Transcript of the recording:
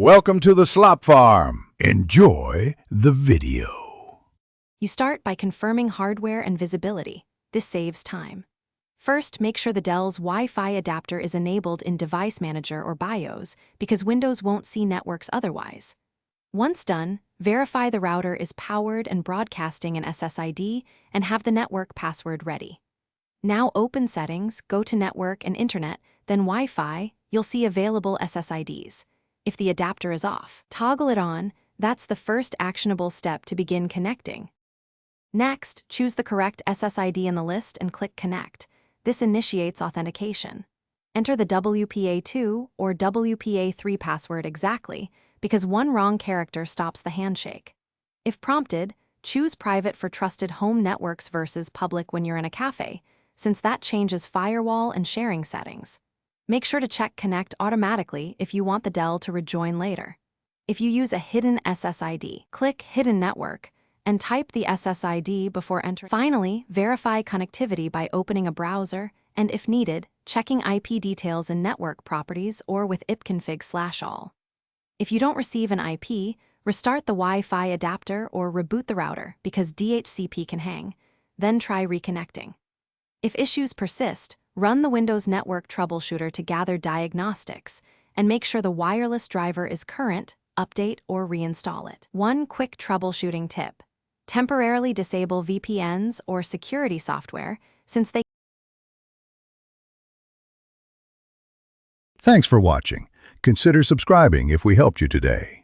Welcome to the Slop Farm. Enjoy the video. You start by confirming hardware and visibility. This saves time. First, make sure the Dell's Wi-Fi adapter is enabled in Device Manager or BIOS because Windows won't see networks otherwise. Once done, verify the router is powered and broadcasting an SSID and have the network password ready. Now open Settings, go to Network and Internet, then Wi-Fi. You'll see available SSIDs. If the adapter is off, toggle it on. That's the first actionable step to begin connecting. Next, choose the correct SSID in the list and click Connect. This initiates authentication. Enter the WPA2 or WPA3 password exactly, because one wrong character stops the handshake. If prompted, choose private for trusted home networks versus public when you're in a cafe, since that changes firewall and sharing settings. Make sure to check Connect automatically if you want the Dell to rejoin later. If you use a hidden SSID, click Hidden Network and type the SSID before entering. Finally, verify connectivity by opening a browser and, if needed, checking IP details in network properties or with ipconfig/all. If you don't receive an IP, restart the Wi-Fi adapter or reboot the router because DHCP can hang. Then try reconnecting. If issues persist, run the Windows Network Troubleshooter to gather diagnostics and make sure the wireless driver is current, update or reinstall it. One quick troubleshooting tip: temporarily disable VPNs or security software since they. Thanks for watching. Consider subscribing if we helped you today.